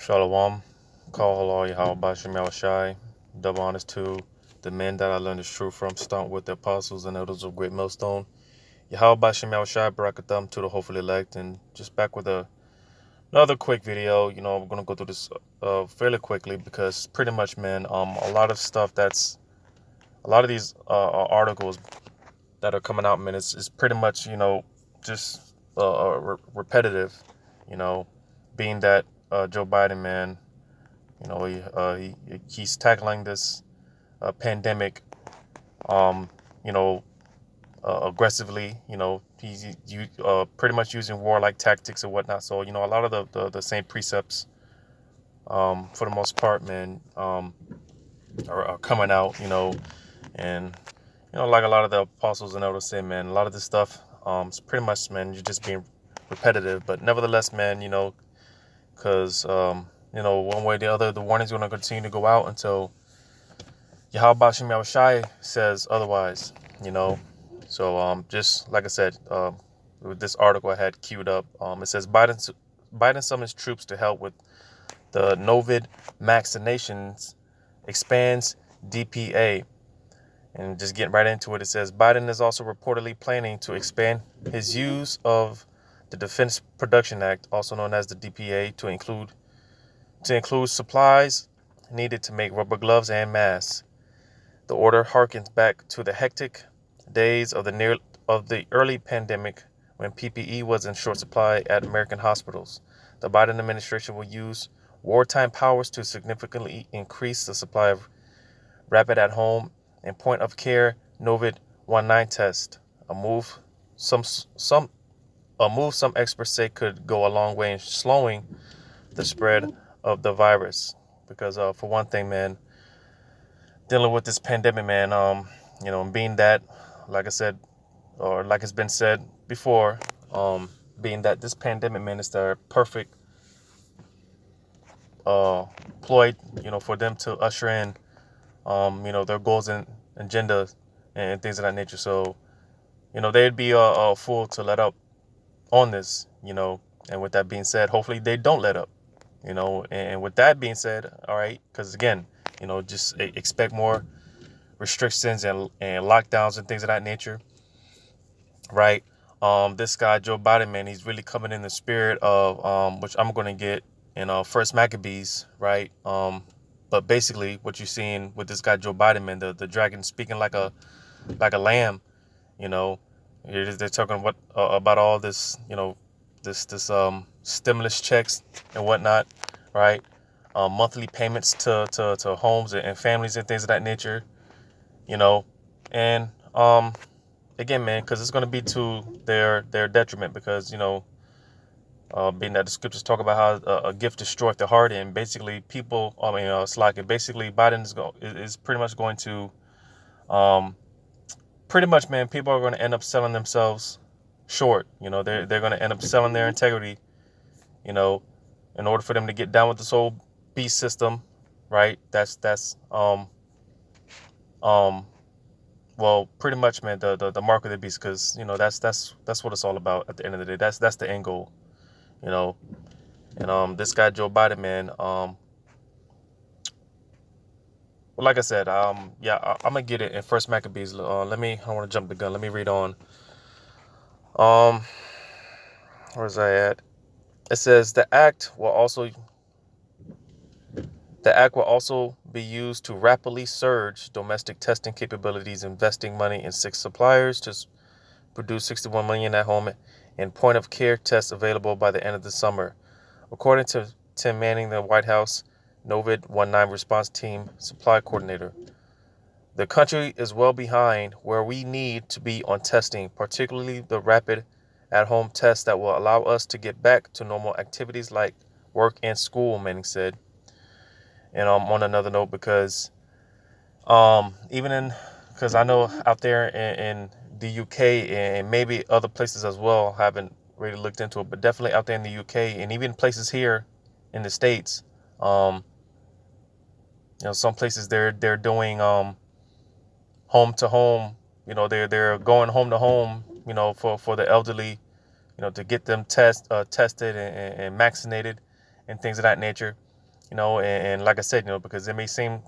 Shalom. Call Allah Yahweh Bashim Yahweh Shai. Double honors to the men that I learned this truth from, stunk with the apostles and elders of Great Millstone. Yahweh Bashim Yahweh Shai, Barakatham to the hopefully elect. And just back with another quick video. I'm going to go through this fairly quickly because pretty much, man, a lot of stuff a lot of these articles that are coming out, man, is pretty much, just repetitive, you know, being that Joe Biden, man, he's tackling this pandemic, um, you know, aggressively. He's pretty much using warlike tactics and whatnot. So a lot of the same precepts, for the most part, man, are coming out. And like a lot of the apostles and elders say, man, a lot of this stuff, it's pretty much, man, you're just being repetitive. But nevertheless, man, because one way or the other, the warning's going to continue to go out until Yahweh Bashim Yahushai says otherwise, you know. So just like I said, with this article I had queued up, it says Biden summons troops to help with the Novid vaccinations, expands DPA. And just getting right into it, it says Biden is also reportedly planning to expand his use of the Defense Production Act, also known as the DPA, to include supplies needed to make rubber gloves and masks. The order harkens back to the hectic days of the early pandemic when PPE was in short supply at American hospitals. The Biden administration will use wartime powers to significantly increase the supply of rapid at-home and point-of-care COVID-19 test. A move some experts say could go a long way in slowing the spread of the virus. Because for one thing, man, dealing with this pandemic, man, being that, like I said, or like it's been said before, being that this pandemic, man, is the perfect ploy, for them to usher in, their goals and agendas and things of that nature. So, they'd be a fool to let up on this, and with that being said, hopefully they don't let up, and with that being said, all right, because again, just expect more restrictions and lockdowns and things of that nature, right? This guy Joe Biden, man, he's really coming in the spirit of which I'm going to get in First Maccabees, right? But basically, what you're seeing with this guy Joe Biden, man, the dragon speaking like a lamb, you know. They're talking about all this, this stimulus checks and whatnot, right? Monthly payments to homes and families and things of that nature, and again, man, because it's going to be to their detriment, because being that the scriptures talk about how a gift destroyeth the heart, and basically people, it's like basically Biden is pretty much going to, pretty much, man, people are going to end up selling themselves short. They're going to end up selling their integrity, in order for them to get down with this whole beast system, right? That's well, pretty much, man, the mark of the beast, because that's what it's all about at the end of the day. That's the end goal, you know. And this guy Joe Biden, man, well, like I said, yeah, I'm gonna get it in First Maccabees. I don't want to jump the gun. Let me read on. Um, where's I at? It says the act will also be used to rapidly surge domestic testing capabilities, investing money in 6 suppliers to produce 61 million at home and point of care tests available by the end of the summer. According to Tim Manning, the White House COVID-19 response team supply coordinator, the country is well behind where we need to be on testing, particularly the rapid at-home tests that will allow us to get back to normal activities like work and school, Manning said. And on another note, because because I know out there in the UK and maybe other places as well, haven't really looked into it, but definitely out there in the UK and even places here in the States, some places they're doing home to home, they're going home to home, for the elderly, to get them tested and vaccinated and things of that nature. and like I said, because it may seem,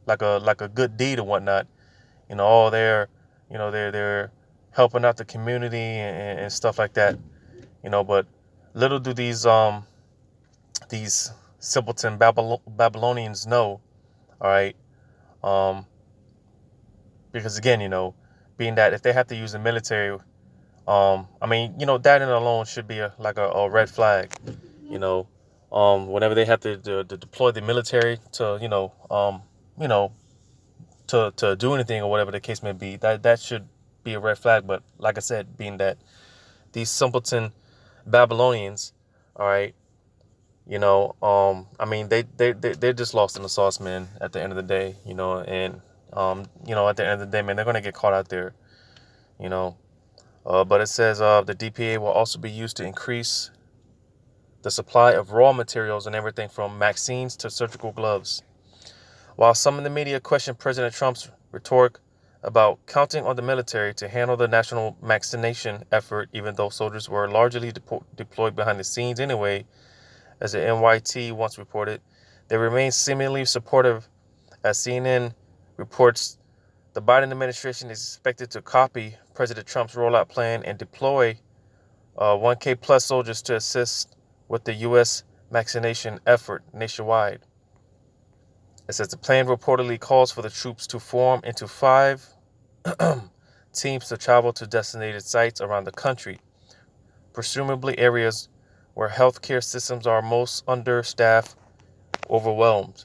like a good deed or whatnot, all they're helping out the community and stuff like that, but little do these simpleton Babylonians know, all right, um, because again, being that if they have to use the military, I mean, that in alone should be like a red flag, you know, whenever they have to deploy the military to, you know, to do anything or whatever the case may be, that should be a red flag. But like I said, being that these simpleton Babylonians, all right, I mean, they're just lost in the sauce, man, at the end of the day, and, at the end of the day, man, they're going to get caught out there, you know. But it says the DPA will also be used to increase the supply of raw materials and everything from vaccines to surgical gloves. While some in the media question President Trump's rhetoric about counting on the military to handle the national vaccination effort, even though soldiers were largely deployed behind the scenes anyway, as the NYT once reported, they remain seemingly supportive. As CNN reports, the Biden administration is expected to copy President Trump's rollout plan and deploy 1K plus soldiers to assist with the U.S. vaccination effort nationwide. It says the plan reportedly calls for the troops to form into 5 teams to travel to designated sites around the country, presumably areas where healthcare systems are most understaffed, overwhelmed.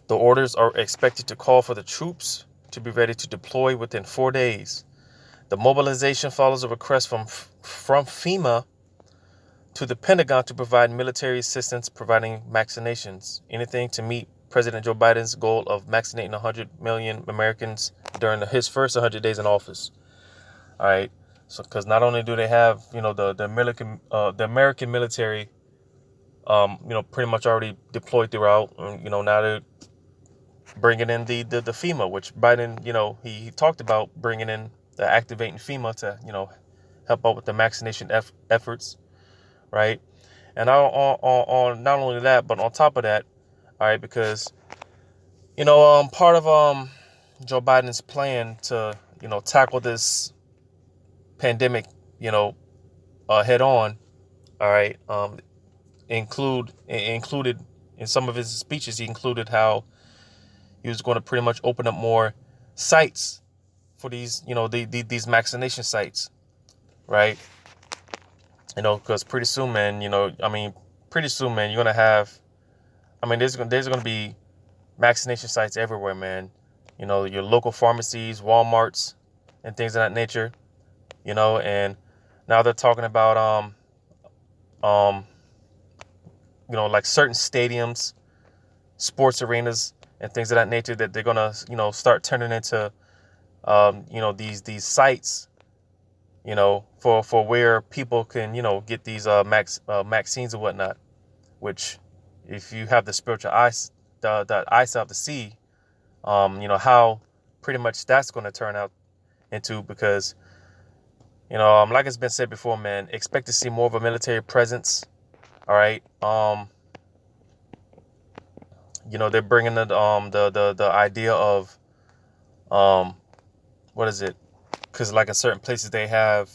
The orders are expected to call for the troops to be ready to deploy within 4 days. The mobilization follows a request from FEMA to the Pentagon to provide military assistance providing vaccinations, anything to meet President Joe Biden's goal of vaccinating 100 million Americans during his first 100 days in office. All right, so because not only do they have the American military pretty much already deployed throughout, now they're bringing in the FEMA, which Biden, he talked about bringing in activating FEMA to help out with the vaccination efforts, right? And on not only that, but on top of that, all right, because part of Joe Biden's plan to tackle this pandemic, head on, all right, included in some of his speeches, he included how he was going to pretty much open up more sites for these, these vaccination sites, right? Because pretty soon, man, you're gonna have, there's gonna be vaccination sites everywhere, man. Your local pharmacies, Walmarts, and things of that nature. And now they're talking about um, like certain stadiums, sports arenas, and things of that nature that they're gonna, start turning into, these sites, for where people can, get these vaccines and whatnot. Which, if you have the spiritual eyes, the eyesight to see, how pretty much that's going to turn out into, because, like it's been said before, man, expect to see more of a military presence. All right. They're bringing the idea of, what is it? Because like in certain places they have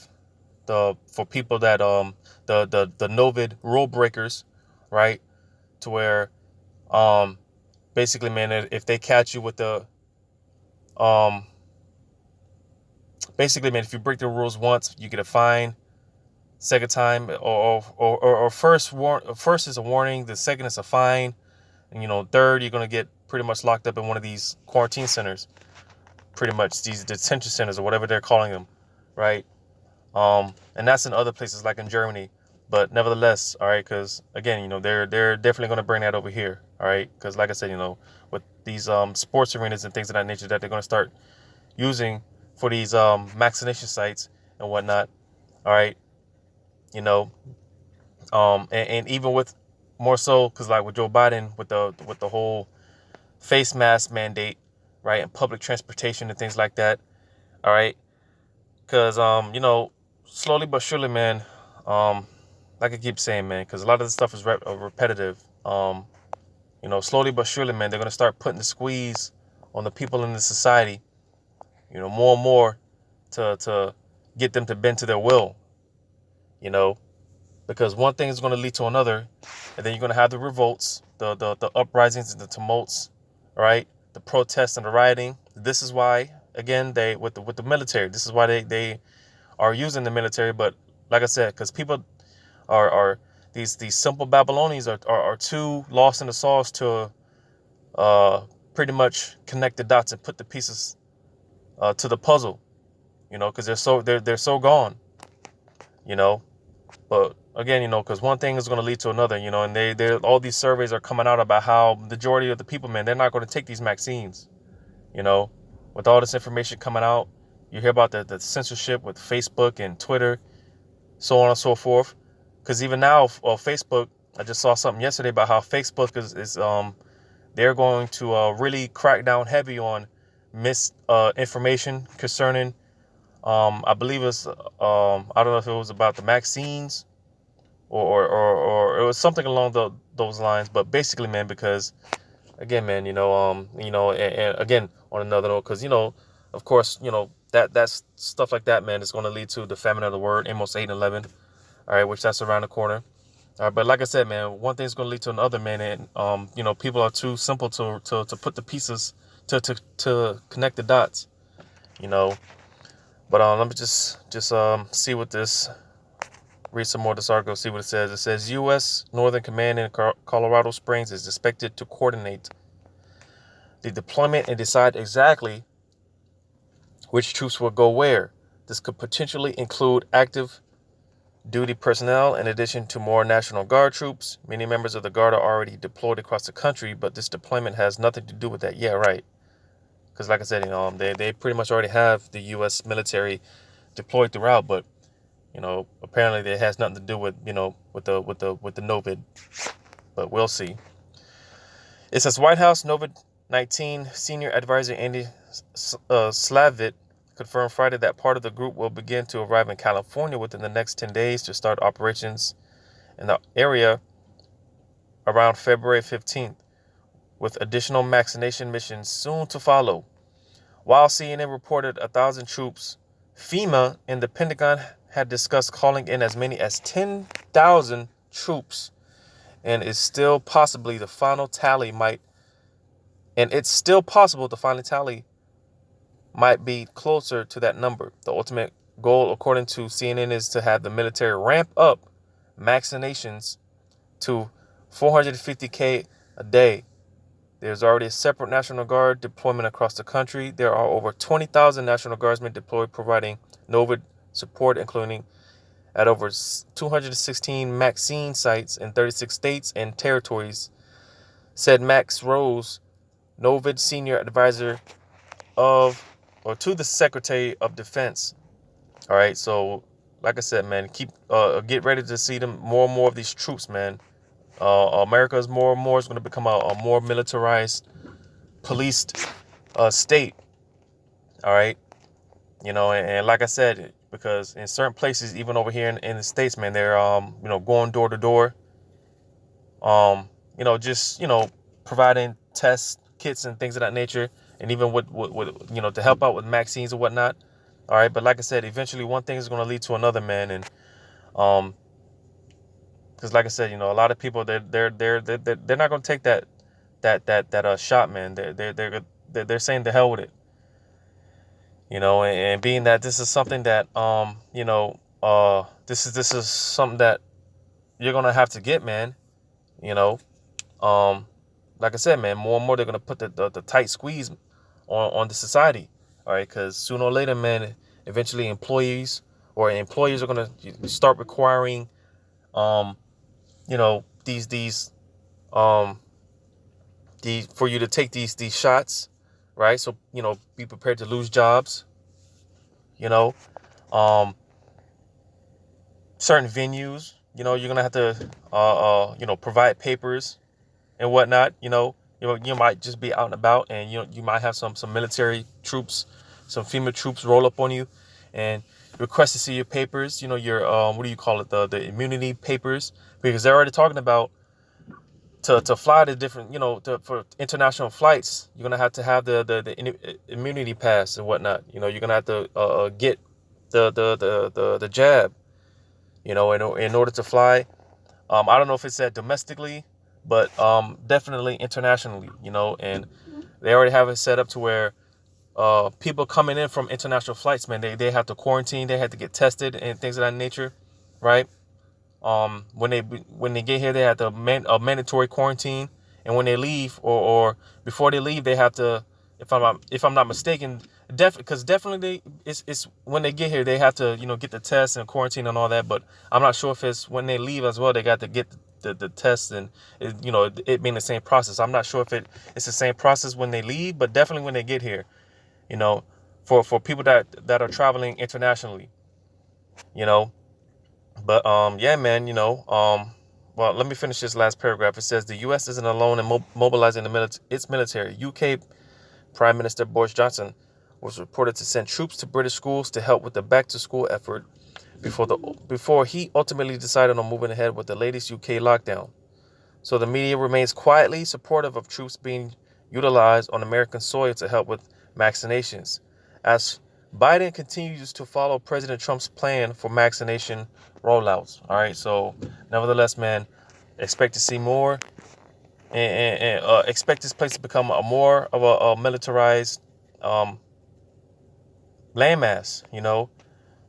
for people that the Novid rule breakers, right? To where basically, man, if they catch you with um basically, man, if you break the rules once, you get a fine. Second time, or first is a warning. The second is a fine, and third, you're gonna get pretty much locked up in one of these quarantine centers, pretty much these detention centers or whatever they're calling them, right? And that's in other places like in Germany, but nevertheless, all right, because again, they're definitely gonna bring that over here, all right, because like I said, with these sports arenas and things of that nature that they're gonna start using for these vaccination sites and whatnot, all right. And even with more so, because like with Joe Biden with the whole face mask mandate, right, and public transportation and things like that, all right, because slowly but surely, man, like I keep saying, man, because a lot of this stuff is repetitive. um, slowly but surely, man, they're going to start putting the squeeze on the people in the society, more and more to get them to bend to their will, because one thing is going to lead to another, and then you're going to have the revolts, the uprisings and the tumults, right? The protests and the rioting. This is why, again, they with the military. This is why they are using the military. But like I said, because people are these simple Babylonians are too lost in the sauce to pretty much connect the dots and put the pieces to the puzzle, because they're so gone, you know. But again, because one thing is going to lead to another, and they all these surveys are coming out about how majority of the people, man, they're not going to take these vaccines, with all this information coming out. You hear about the censorship with Facebook and Twitter, so on and so forth. Because even now, Facebook, I just saw something yesterday about how Facebook is they're going to really crack down heavy on misinformation concerning, I believe it's, I don't know if it was about the vaccines or it was something along those lines. But basically, man, because again, man, and again, on another note, because, of course, that's stuff like that, man, is going to lead to the famine of the word, Amos 8 and 11, all right, which that's around the corner. All right, but like I said, man, one thing's going to lead to another, man, and people are too simple to put the pieces to connect the dots, But let me just see what this. Read some more of this article, see what it says. It says U.S. Northern Command in Colorado Springs is expected to coordinate the deployment and decide exactly which troops will go where. This could potentially include active duty personnel in addition to more National Guard troops. Many members of the Guard are already deployed across the country, but this deployment has nothing to do with that. Yeah, right. Because like I said, they pretty much already have the U.S. military deployed throughout, but apparently it has nothing to do with with the Novid. But we'll see. It says White House Novid-19 senior advisor Andy Slavitt confirmed Friday that part of the group will begin to arrive in California within the next 10 days to start operations in the area around February 15th, with additional vaccination missions soon to follow. While CNN reported 1,000 troops, FEMA and the Pentagon had discussed calling in as many as 10,000 troops, and it's still possible the final tally might be closer to that number. The ultimate goal, according to CNN, is to have the military ramp up vaccinations to 450,000 a day. There's already a separate National Guard deployment across the country. There are over 20,000 National Guardsmen deployed providing Novid support, including at over 216 vaccine sites in 36 states and territories, said Max Rose, Novid senior advisor to the Secretary of Defense. All right, so like I said, man, get ready to see them more and more of these troops, man. America is more and more going to become a more militarized, policed state. All right, and like I said, because in certain places, even over here in the States, man, they're going door to door, just providing test kits and things of that nature, and even with to help out with vaccines and whatnot. All right, but like I said, eventually one thing is going to lead to another, man, and because like I said, a lot of people they're not going to take that shot, man. They're saying the hell with it, and being that this is something that this is something that you're gonna have to get, man. Like I said, man, more and more they're gonna put the tight squeeze on the society. All right, because sooner or later, man, eventually employers are gonna start requiring these for you to take these shots, right? So be prepared to lose jobs. Certain venues, you're gonna have to provide papers and whatnot. You might just be out and about, and you might have some military troops, some FEMA troops roll up on you and request to see your papers. Your what do you call it, the immunity papers, because they're already talking about to fly to different, for international flights, you're gonna have to have the immunity pass and whatnot. You're gonna have to get the jab. In order to fly. I don't know if it's said domestically, but definitely internationally. And they already have it set up to where people coming in from international flights, man, they have to quarantine, they have to get tested and things of that nature, right? When they get here, they have to a mandatory quarantine, and when they leave or before they leave, they have to, if I'm not mistaken, because definitely it's when they get here, they have to get the test and quarantine and all that. But I'm not sure if it's when they leave as well, they got to get the test and it being the same process. I'm not sure if it's the same process when they leave, but definitely when they get here, you know, for people that are traveling internationally, you know. But yeah, man, well, let me finish this last paragraph. It says the U.S. isn't alone in mobilizing its military. UK Prime Minister Boris Johnson was reported to send troops to British schools to help with the back-to-school effort before he ultimately decided on moving ahead with the latest UK lockdown. So the media remains quietly supportive of troops being utilized on American soil to help with vaccinations, as Biden continues to follow President Trump's plan for vaccination rollouts. All right, so nevertheless, man, expect to see more, and expect this place to become a more of a militarized landmass.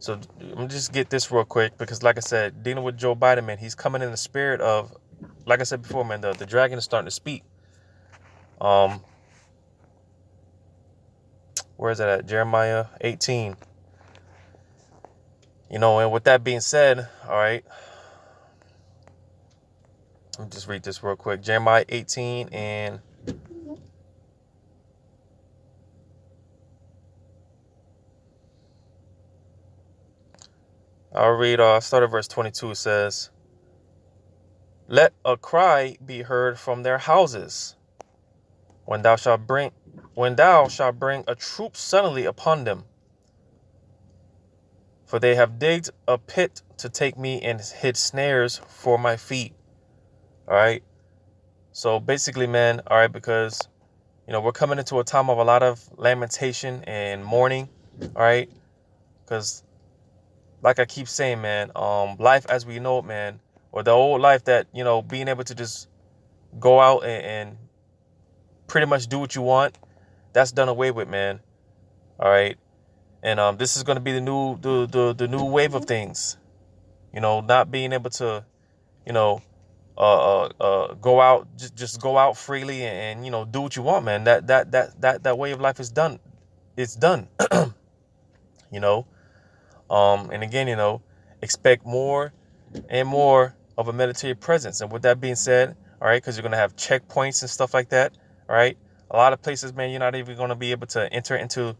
So let me just get this real quick, because like I said, dealing with Joe Biden, man, he's coming in the spirit of, like I said before, man, the dragon is starting to speak. Where is it at? Jeremiah 18. And with that being said, all right, let me just read this real quick. Jeremiah 18, and I'll read, start at verse 22. It says, let a cry be heard from their houses when thou shalt bring a troop suddenly upon them. For they have digged a pit to take me and hid snares for my feet. All right. So basically, man, all right, because, we're coming into a time of a lot of lamentation and mourning. All right. Because like I keep saying, man, life as we know it, man, or the old life that, being able to just go out and pretty much do what you want, that's done away with, man. All right. And this is going to be the new wave of things, not being able to, go out, just go out freely and do what you want, man. That way of life is done. It's done. you know. And again, expect more and more of a military presence. And with that being said, all right, because you're gonna have checkpoints and stuff like that. All right, a lot of places, man, you're not even gonna be able to enter into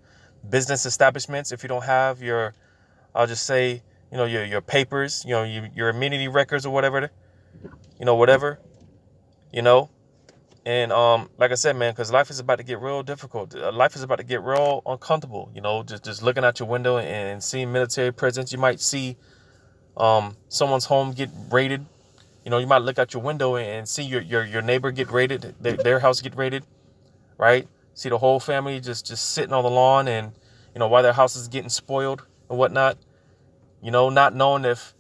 business establishments if you don't have your, I'll just say, your papers, your immunity records or whatever, whatever, you know. And like I said, man, because life is about to get real difficult. Life is about to get real uncomfortable. Just looking out your window and seeing military presence. You might see someone's home get raided. You might look out your window and see your neighbor get raided, their house get raided, right? See the whole family just sitting on the lawn, and while their house is getting spoiled and whatnot. Not knowing if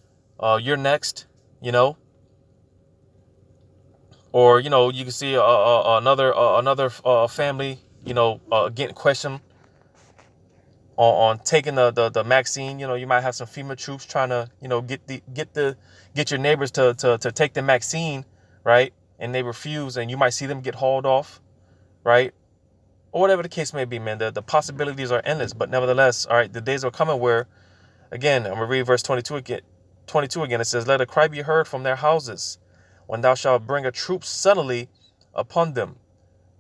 you're next. Or you can see another family getting questioned on taking the vaccine. You might have some FEMA troops trying to get your neighbors to take the vaccine, right? And they refuse, and you might see them get hauled off, right? Or whatever the case may be, man. The possibilities are endless. But nevertheless, all right, the days are coming where, again, I'm gonna read verse 22 again. 22 again. It says, "Let a cry be heard from their houses, when thou shalt bring a troop suddenly upon them."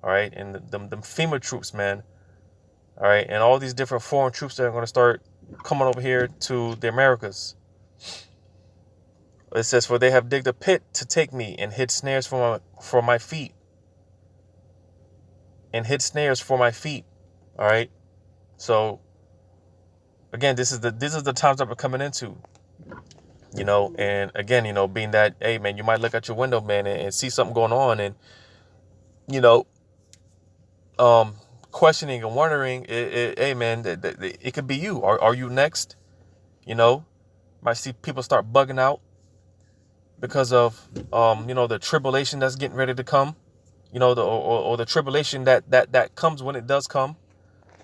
All right, and them FEMA troops, man. All right, and all these different foreign troops that are going to start coming over here to the Americas. It says, "For they have digged a pit to take me and hid snares for my feet." And hid snares for my feet. All right. So again, this is the times that we're coming into. you know. And again, you know, being that, hey man, you might look out your window, man, and see something going on, and you know, um, questioning and wondering, hey man, it could be you. Are you next? You know, might see people start bugging out because of you know, the tribulation that's getting ready to come. You know, or the tribulation that comes when it does come,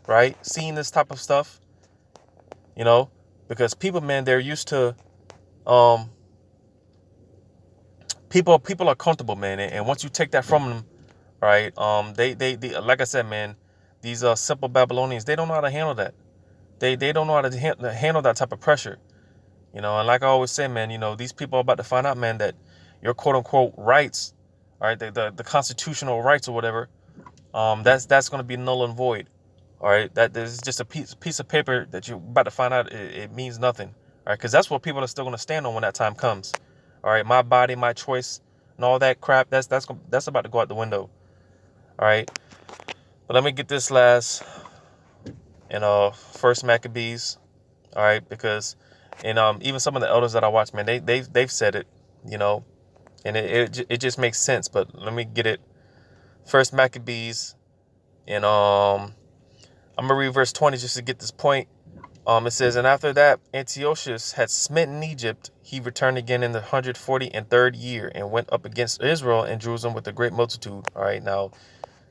right? Seeing this type of stuff, you know, because people, man, they're used to um people are comfortable, man, and once you take that from them, right? They like I said, man, these simple Babylonians, they don't know how to handle that. They don't know how to handle that type of pressure, you know. And like I always say, man, you know, these people are about to find out, man, that your quote unquote rights, all right, the constitutional rights or whatever, that's going to be null and void. All right, that is just a piece of paper that you're about to find out it means nothing. All right, because that's what people are still going to stand on when that time comes. All right, my body, my choice, and all that crap. That's about to go out the window. All right, but let me get this last in First Maccabees. All right, because and even some of the elders that I watch, man, they've said it, you know, and it just makes sense. But let me get it. First Maccabees, and I'm gonna read verse 20 just to get this point. It says, and after that Antiochus had smitten Egypt, he returned again in the 143rd year and went up against Israel and Jerusalem with a great multitude. All right, now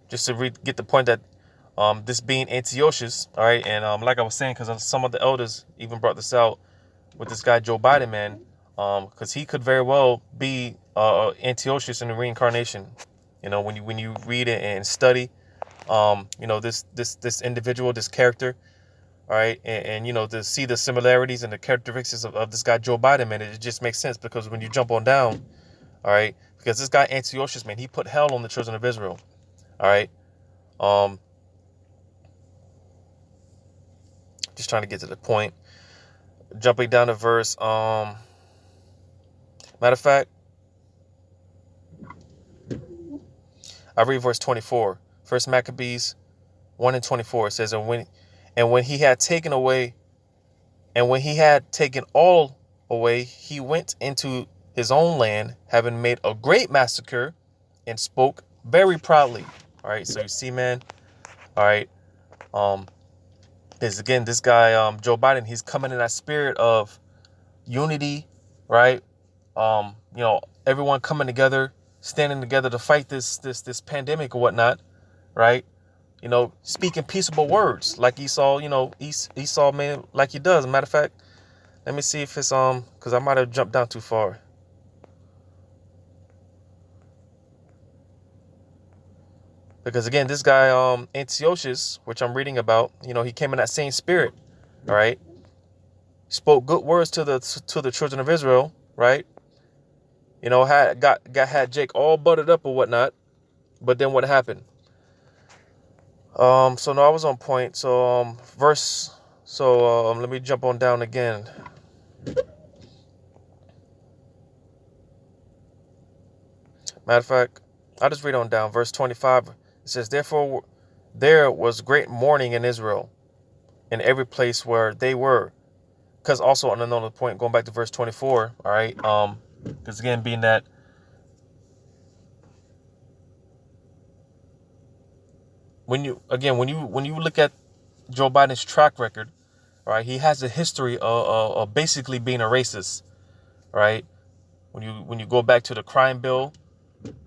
just to get the point that this being Antiochus, all right, and like I was saying, because some of the elders even brought this out with this guy Joe Biden, man, because he could very well be Antiochus in the reincarnation. You know, when you read it and study, you know, this individual, this character. All right, and you know, to see the similarities and the characteristics of this guy Joe Biden, man, it just makes sense because when you jump on down, all right, because this guy Antiochus, man, he put hell on the children of Israel. All right, um, just trying to get to the point. Jumping down to verse, matter of fact, I read verse 24. First Maccabees 1:24. It says, and when he had taken away, and when he had taken all away, he went into his own land, having made a great massacre, and spoke very proudly. All right, so you see, man. All right, this guy, Joe Biden, he's coming in that spirit of unity, right? You know, everyone coming together, standing together to fight this pandemic or whatnot, right? You know, speaking peaceable words like Esau, you know, Esau, man, like he does. Matter of fact, let me see if it's because I might have jumped down too far. Because again, this guy Antiochus, which I'm reading about, you know, he came in that same spirit, all right? Spoke good words to the children of Israel, right? You know, had Jake all buttered up or whatnot, but then what happened? So no, I was on point. So let me jump on down again. Matter of fact, I'll just read on down. Verse 25, it says, therefore there was great mourning in Israel in every place where they were. Because also on another point, going back to verse 24, all right, because again, being that when you look at Joe Biden's track record, right, he has a history of basically being a racist, right? When you go back to the crime bill,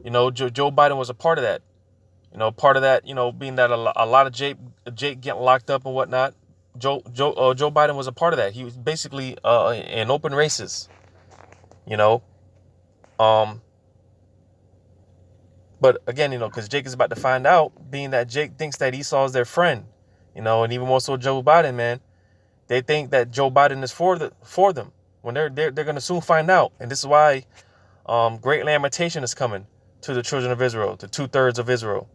you know, Joe Biden was a part of that. You know, part of that, you know, being that a lot of Jake getting locked up and whatnot. Joe Biden was a part of that. He was basically an open racist. You know, um, but again, you know, because Jake is about to find out, being that Jake thinks that Esau is their friend. You know, and even more so Joe Biden, man, they think that Joe Biden is for them. When they're going to soon find out, and this is why great lamentation is coming to the children of Israel, to 2/3 of Israel.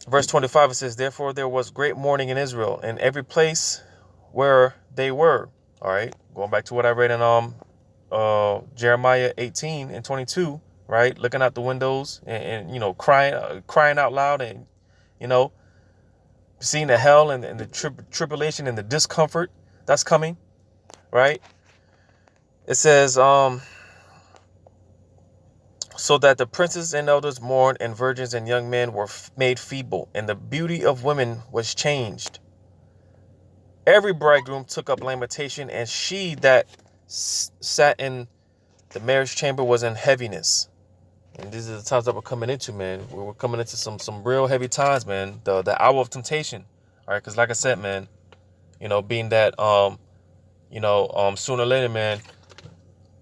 Verse 25, it says, therefore there was great mourning in Israel in every place where they were. All right, going back to what I read in Jeremiah 18:22, right? Looking out the windows and you know, crying out loud, and you know, seeing the hell and the tribulation and the discomfort that's coming, right? It says, so that the princes and elders mourned, and virgins and young men were made feeble, and the beauty of women was changed. Every bridegroom took up lamentation, and she that sat in the marriage chamber was in heaviness. And these are the times that we're coming into, man. We're coming into some real heavy times, man. The hour of temptation. All right, because like I said, man, being that sooner or later, man,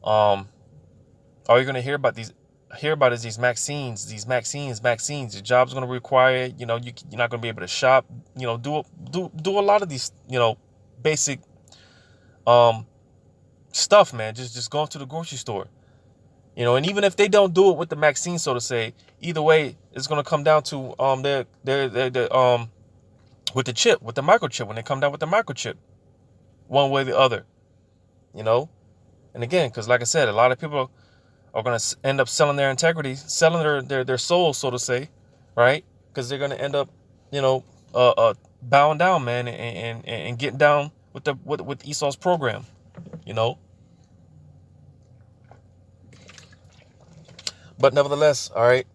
all you're gonna hear about is these vaccines. Your job's gonna require it. You're not gonna be able to shop. Do a lot of these basic stuff, man. Just going to the grocery store. And even if they don't do it with the vaccine, so to say, either way, it's gonna come down to their with the chip, with the microchip, when they come down with the microchip, one way or the other. And again, because like I said, a lot of people are going to end up selling their integrity, selling their soul, so to say, right? Because they're going to end up, bowing down, man, and getting down with Esau's program, But nevertheless, all right,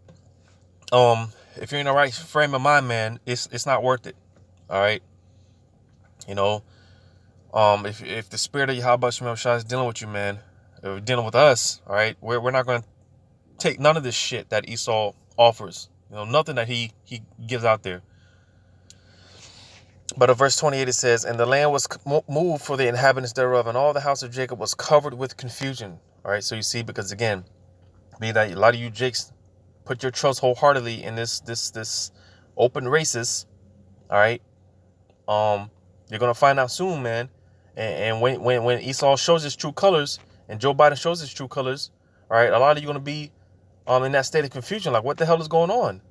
if you're in the right frame of mind, man, it's not worth it, all right? If the spirit of Yahweh Shem Shah is dealing with you, man, or dealing with us, all right, we're not going to take none of this shit that Esau offers. Nothing that he gives out there. But in verse 28 it says, and the land was moved for the inhabitants thereof, and all the house of Jacob was covered with confusion. All right, so you see, because again, be that a lot of you Jakes put your trust wholeheartedly in this open racist. All right, you're gonna find out soon, man. And when Esau shows his true colors and Joe Biden shows his true colors, all right, a lot of you are gonna be in that state of confusion, like what the hell is going on?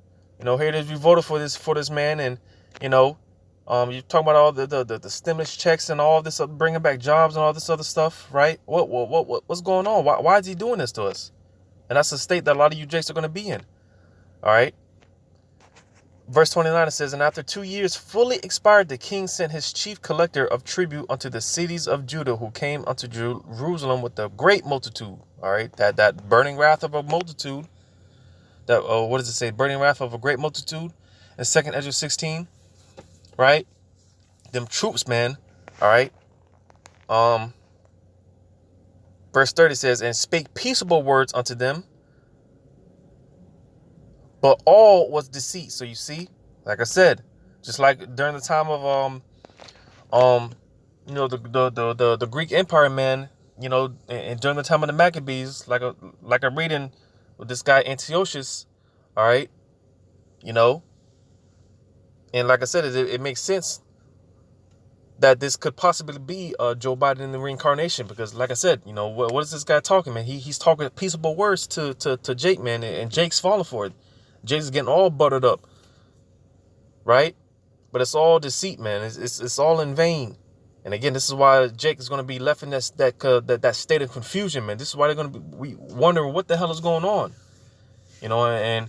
Here it is, we voted for this man, and you're talking about all the stimulus checks and all this, bringing back jobs and all this other stuff, right? What's going on? Why is he doing this to us? And that's the state that a lot of you Jakes are gonna be in. All right. Verse 29, it says, and after 2 years fully expired, the king sent his chief collector of tribute unto the cities of Judah, who came unto Jerusalem with a great multitude. All right, that burning wrath of a multitude. That what does it say? Burning wrath of a great multitude. In 2nd Ezra 16, right? Them troops, man. All right. Verse 30 says, and spake peaceable words unto them, but all was deceit. So you see, like I said, just like during the time of the Greek Empire, man, and during the time of the Maccabees, like I'm reading with this guy Antiochus, all right, and like I said, it makes sense that this could possibly be Joe Biden in the reincarnation, because like I said, what is this guy talking, man? He's talking peaceable words to Jake, man, and Jake's falling for it. Jake's getting all buttered up, right? But it's all deceit, man. It's all in vain. And again, this is why Jake is going to be left in that state of confusion, man. This is why they're going to be wondering what the hell is going on, And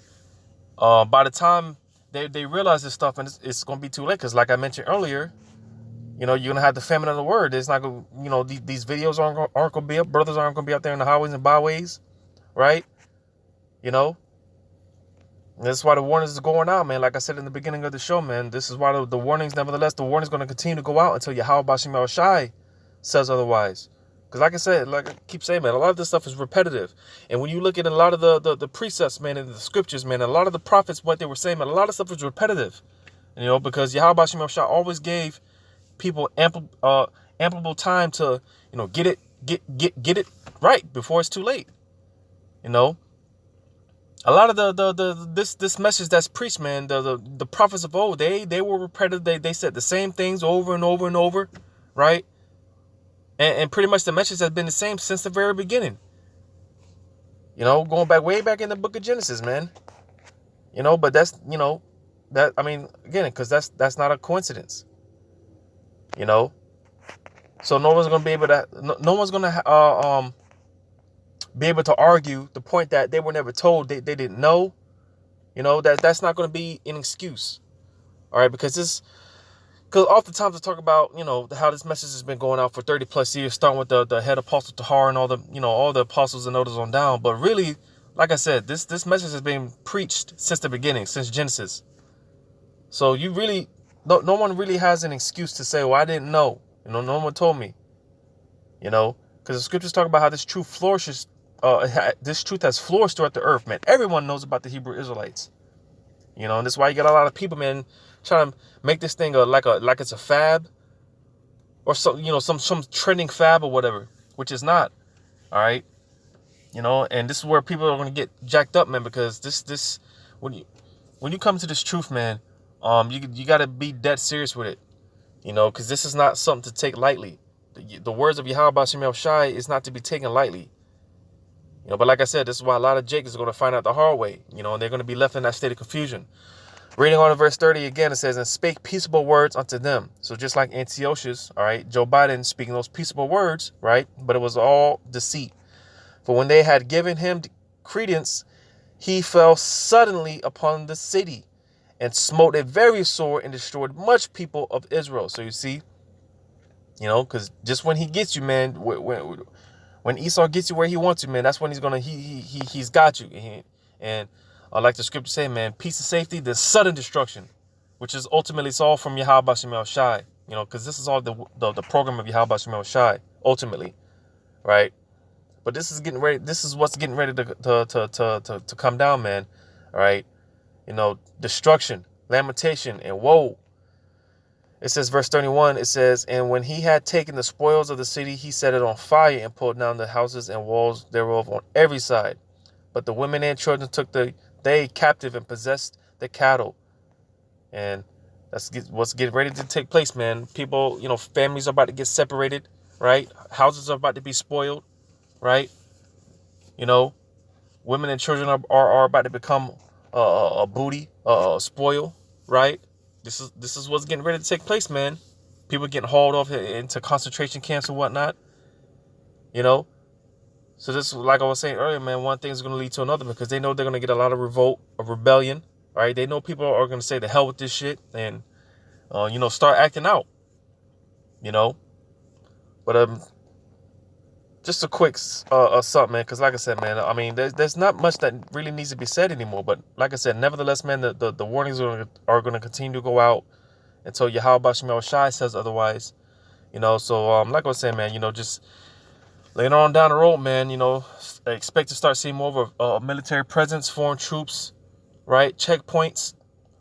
by the time they realize this stuff, and it's going to be too late, because like I mentioned earlier, you're going to have the famine of the word. It's not going to, these videos aren't going to be up. Brothers aren't going to be out there in the highways and byways, right? And that's why the warnings is going out, man. Like I said in the beginning of the show, man, this is why the warnings, nevertheless, the warnings going to continue to go out until Yahweh Bashim Shai says otherwise. Because like I said, like I keep saying, man, a lot of this stuff is repetitive. And when you look at a lot of the precepts, man, and the scriptures, man, a lot of the prophets, what they were saying, man, a lot of stuff was repetitive. Because Yahweh Bashim Shai always gave people ample time to, get it right before it's too late. A lot of this message that's preached, man, the prophets of old, they were repetitive. They said the same things over and over and over, right? And pretty much the message has been the same since the very beginning. Going way back in the book of Genesis, man. But that's that, I mean, again, because that's not a coincidence. So no one's gonna be able to. No one's gonna be able to argue the point that they were never told, they didn't know. That's not going to be an excuse. All right, because Because oftentimes I talk about, how this message has been going out for 30 plus years, starting with the head apostle Tahar and all the apostles and elders on down. But really, like I said, this message has been preached since the beginning, since Genesis. So you really, no one really has an excuse to say, well, I didn't know. No one told me. Because the scriptures talk about how this truth flourishes. This truth has flourished throughout the earth, man. Everyone knows about the Hebrew Israelites. And that's why you got a lot of people, man, trying to make this thing like it's a fab or some trending fab or whatever, which is not. All right. And this is where people are going to get jacked up, man, because this when you come to this truth, man, you got to be dead serious with it, because this is not something to take lightly. The words of Yahweh B'Shem Yahushai is not to be taken lightly. But like I said, this is why a lot of Jacobs are going to find out the hard way, and they're going to be left in that state of confusion. Reading on to verse 30 again, it says, and spake peaceable words unto them. So just like Antiochus, all right, Joe Biden speaking those peaceable words, right? But it was all deceit. For when they had given him credence, he fell suddenly upon the city and smote it very sore and destroyed much people of Israel. So you see, because just when he gets you, man, when Esau gets you where he wants you, man, that's when he's got you. And like the scripture say, man, peace and safety, then sudden destruction, which is ultimately it's all from Yahweh B'Shem Yahushai, because this is all the program of Yahweh B'Shem Yahushai, ultimately, right? But this is getting ready. This is what's getting ready to come down, man. All right, destruction, lamentation, and woe. It says, verse 31. It says, and when he had taken the spoils of the city, he set it on fire and pulled down the houses and walls thereof on every side. But the women and children took they captive and possessed the cattle. And that's what's getting ready to take place, man. People, families are about to get separated, right? Houses are about to be spoiled. Right, women and children are about to become a booty, spoil. Right, this is what's getting ready to take place, man. People getting hauled off into concentration camps and whatnot. So this, like I was saying earlier, man, one thing is going to lead to another, because they know they're going to get a lot of revolt, of rebellion. Right, they know people are going to say the hell with this shit and start acting out. But just a quick something, man, because like I said, man, I mean, there's not much that really needs to be said anymore. But like I said, nevertheless, man, the warnings are going to continue to go out until Yahweh B'Shem Yahushai says otherwise. So like I was saying, man, just later on down the road, man, expect to start seeing more of a military presence, foreign troops, right, checkpoints,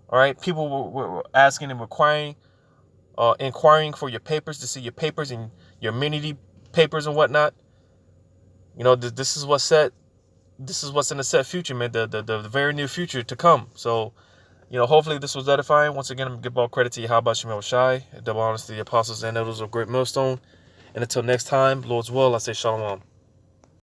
all right. People were asking and inquiring for your papers, to see your papers and your immunity papers and whatnot. This is what's set. This is what's in the set future, man. The very near future to come. So, hopefully this was edifying. Once again, I'm gonna give all credit to Yahweh B'Shem Yahushai, double honors to the apostles and elders of Great Millstone. And until next time, Lord's will, I say shalom.